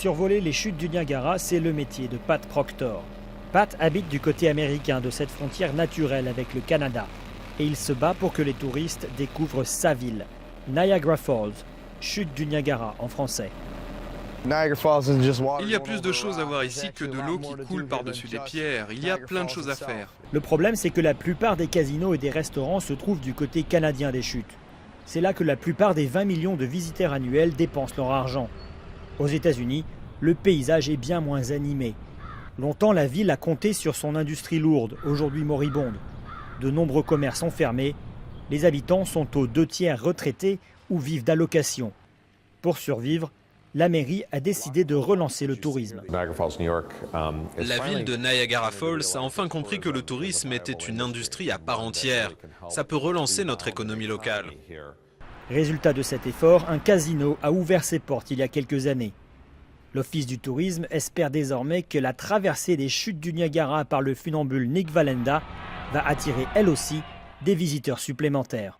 Survoler les chutes du Niagara, c'est le métier de Pat Proctor. Pat habite du côté américain de cette frontière naturelle avec le Canada. Et il se bat pour que les touristes découvrent sa ville, Niagara Falls, chute du Niagara en français. Il y a plus de choses à voir ici que de l'eau qui coule par-dessus des pierres. Il y a plein de choses à faire. Le problème, c'est que la plupart des casinos et des restaurants se trouvent du côté canadien des chutes. C'est là que la plupart des 20 millions de visiteurs annuels dépensent leur argent. Aux États-Unis, le paysage est bien moins animé. Longtemps, la ville a compté sur son industrie lourde, aujourd'hui moribonde. De nombreux commerces ont fermé. Les habitants sont aux 2/3 retraités ou vivent d'allocations. Pour survivre, la mairie a décidé de relancer le tourisme. La ville de Niagara Falls a enfin compris que le tourisme était une industrie à part entière. Ça peut relancer notre économie locale. Résultat de cet effort, un casino a ouvert ses portes il y a quelques années. L'Office du tourisme espère désormais que la traversée des chutes du Niagara par le funambule Nick Wallenda va attirer elle aussi des visiteurs supplémentaires.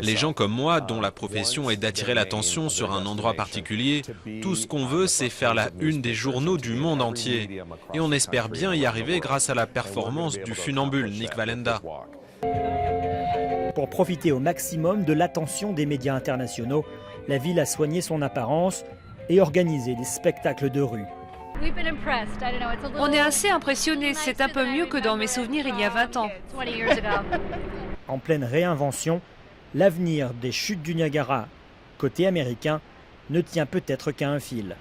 Les gens comme moi, dont la profession est d'attirer l'attention sur un endroit particulier, tout ce qu'on veut, c'est faire la une des journaux du monde entier. Et on espère bien y arriver grâce à la performance du funambule Nick Wallenda. Pour profiter au maximum de l'attention des médias internationaux, la ville a soigné son apparence et organisé des spectacles de rue. On est assez impressionnés, c'est un peu mieux que dans mes souvenirs il y a 20 ans. En pleine réinvention, l'avenir des chutes du Niagara, côté américain, ne tient peut-être qu'à un fil.